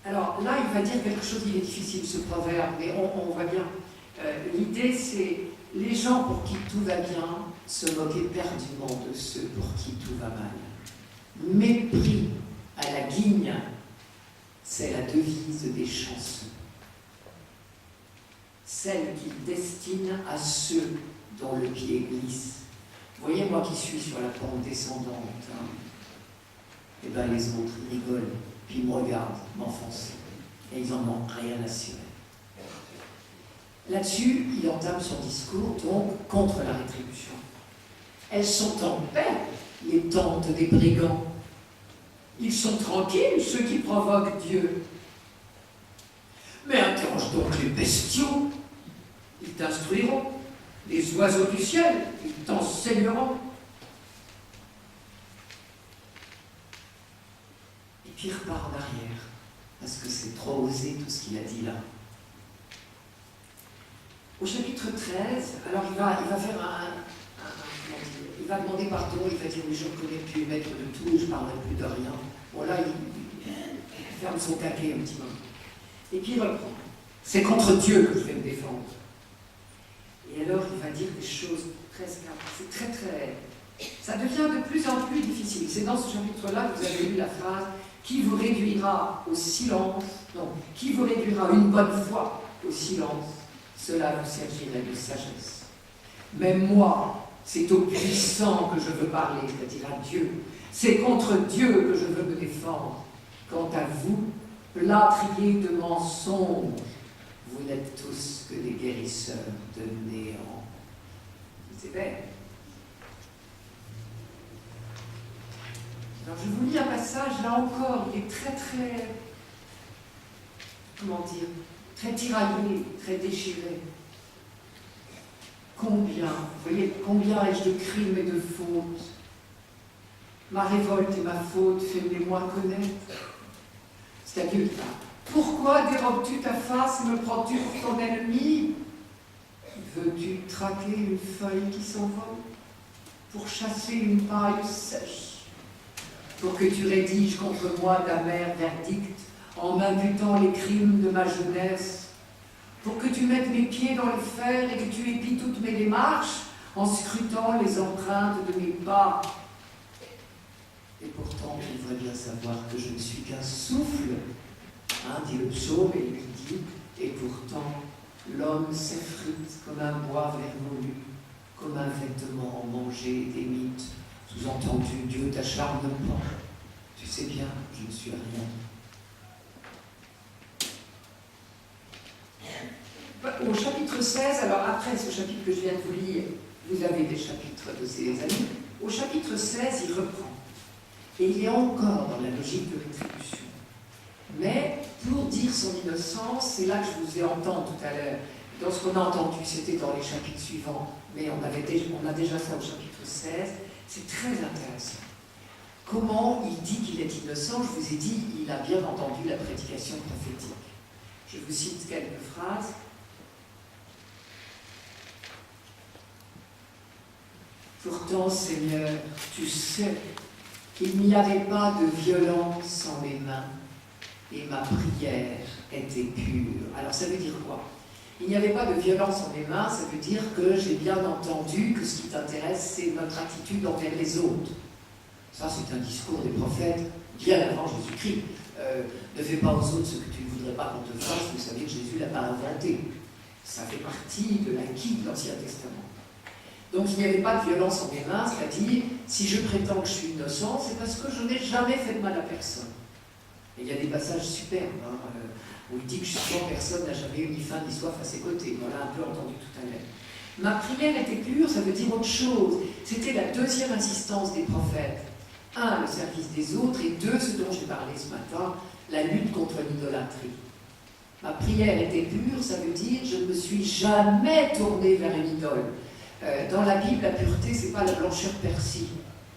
Alors là, il va dire quelque chose, il est difficile ce proverbe, mais on voit bien. L'idée, c'est les gens pour qui tout va bien se moquent éperdument de ceux pour qui tout va mal. Mépris à la guigne, c'est la devise des chansons. Celle qu'ils destinent à ceux dont le pied glisse. Vous voyez, moi qui suis sur la pente descendante, et bien les autres ils rigolent, puis ils me regardent m'enfoncer, et ils n'en ont rien à cirer. Là-dessus, il entame son discours, donc, contre la rétribution. Elles sont en paix, les tentes des brigands. Ils sont tranquilles, ceux qui provoquent Dieu. Mais interroge donc les bestiaux, ils t'instruiront. Les oiseaux du ciel, ils t'enseigneront. Et puis il repart en arrière, parce que c'est trop osé tout ce qu'il a dit là. Au chapitre 13, alors il va faire il va demander pardon, il va dire oui, je ne connais plus maître de tout, je ne parlerai plus de rien. Bon là, il ferme son caquet un petit moment. Et puis il reprend. C'est contre Dieu que je vais me défendre. Et alors il va dire des choses presque, c'est très très, ça devient de plus en plus difficile. C'est dans ce chapitre-là que vous avez lu la phrase qui vous réduira au silence, non, qui vous réduira une bonne fois au silence, cela vous servirait de sagesse. Même moi, c'est au puissant que je veux parler, c'est-à-dire à Dieu. C'est contre Dieu que je veux me défendre. Quant à vous, plâtriers de mensonges, vous n'êtes tous que des guérisseurs de néant. C'est belle. Alors je vous lis un passage, là encore, il est très très, comment dire, très tiraillé, très déchiré. Combien, vous voyez, combien ai-je de crimes et de fautes? Ma révolte et ma faute, fais-les-moi connaître. C'est à Dieu qui parle. Pourquoi dérobes-tu ta face et me prends-tu pour ton ennemi? Veux-tu traquer une feuille qui s'envole? Pour chasser une paille sèche? Pour que tu rédiges contre moi d'amers verdicts en m'imputant les crimes de ma jeunesse? Pour que tu mettes mes pieds dans le fer et que tu épies toutes mes démarches en scrutant les empreintes de mes pas? Et pourtant, tu devrais bien savoir que je ne suis qu'un souffle, dit le psaume, et il lui dit, et pourtant, l'homme s'effrite comme un bois vermoulu, comme un vêtement mangé des mythes. Sous-entendu, Dieu t'acharne pas. Tu sais bien, je ne suis rien. Au chapitre 16, alors après ce chapitre que je viens de vous lire, vous avez des chapitres de ces années. Au chapitre 16, il reprend. Et il est encore dans la logique de rétribution. Mais pour dire son innocence, c'est là que je vous ai entendu tout à l'heure. Dans ce qu'on a entendu, c'était dans les chapitres suivants, mais on a déjà ça au chapitre 16. C'est très intéressant. Comment il dit qu'il est innocent? Je vous ai dit, il a bien entendu la prédication prophétique. Je vous cite quelques phrases. Pourtant, Seigneur, tu sais qu'il n'y avait pas de violence en mes mains et ma prière était pure. Alors ça veut dire quoi? Il n'y avait pas de violence en mes mains, ça veut dire que j'ai bien entendu que ce qui t'intéresse, c'est notre attitude envers les autres. Ça, c'est un discours des prophètes bien avant Jésus-Christ. Ne fais pas aux autres ce que tu ne voudrais pas qu'on te fasse, vous savez que Jésus ne l'a pas inventé. Ça fait partie de l'acquis de l'Ancien Testament. Donc il n'y avait pas de violence en mes mains, c'est-à-dire, si je prétends que je suis innocent, c'est parce que je n'ai jamais fait de mal à personne. Et il y a des passages superbes, où il dit que justement personne n'a jamais eu ni faim ni soif à ses côtés. On l'a un peu entendu tout à l'heure. Ma prière était pure, ça veut dire autre chose. C'était la deuxième insistance des prophètes. Un, le service des autres, et deux, ce dont j'ai parlé ce matin, la lutte contre l'idolâtrie. Ma prière était pure, ça veut dire je ne me suis jamais tournée vers une idole. Dans la Bible, la pureté, ce n'est pas la blancheur persil,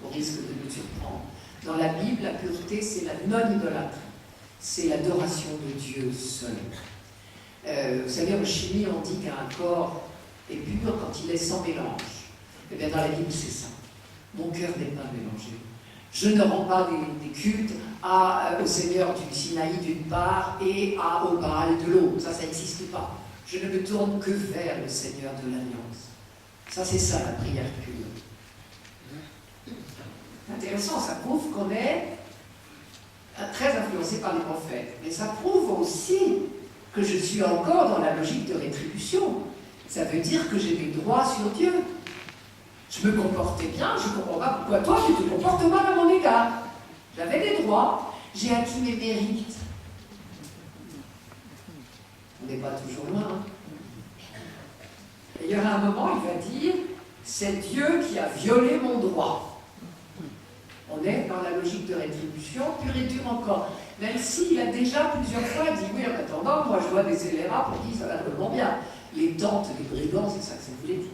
au risque de nous surprendre. Dans la Bible, la pureté, c'est la non-idolâtrie. C'est l'adoration de Dieu seul. Vous savez, en chimie, on dit qu'un corps est pur quand il est sans mélange. Eh bien, dans la Bible, c'est ça. Mon cœur n'est pas mélangé. Je ne rends pas des cultes au Seigneur du Sinaï d'une part et au Baal de l'autre. Ça n'existe pas. Je ne me tourne que vers le Seigneur de l'Alliance. Ça, c'est ça la prière pure. Intéressant, ça prouve qu'on est très influencé par les prophètes. Mais ça prouve aussi que je suis encore dans la logique de rétribution. Ça veut dire que j'ai des droits sur Dieu. Je me comportais bien, je ne comprends pas pourquoi toi tu te comportes mal à mon égard. J'avais des droits, j'ai acquis mes mérites. On n'est pas toujours loin. Et il y aura un moment, il va dire, c'est Dieu qui a violé mon droit. On est dans la logique de rétribution, pure et dure encore. Même s'il a déjà plusieurs fois dit, oui, en attendant, moi je dois des scélérats pour dire ça va vraiment bien. Les tentes, les brigands, c'est ça que ça voulait dire.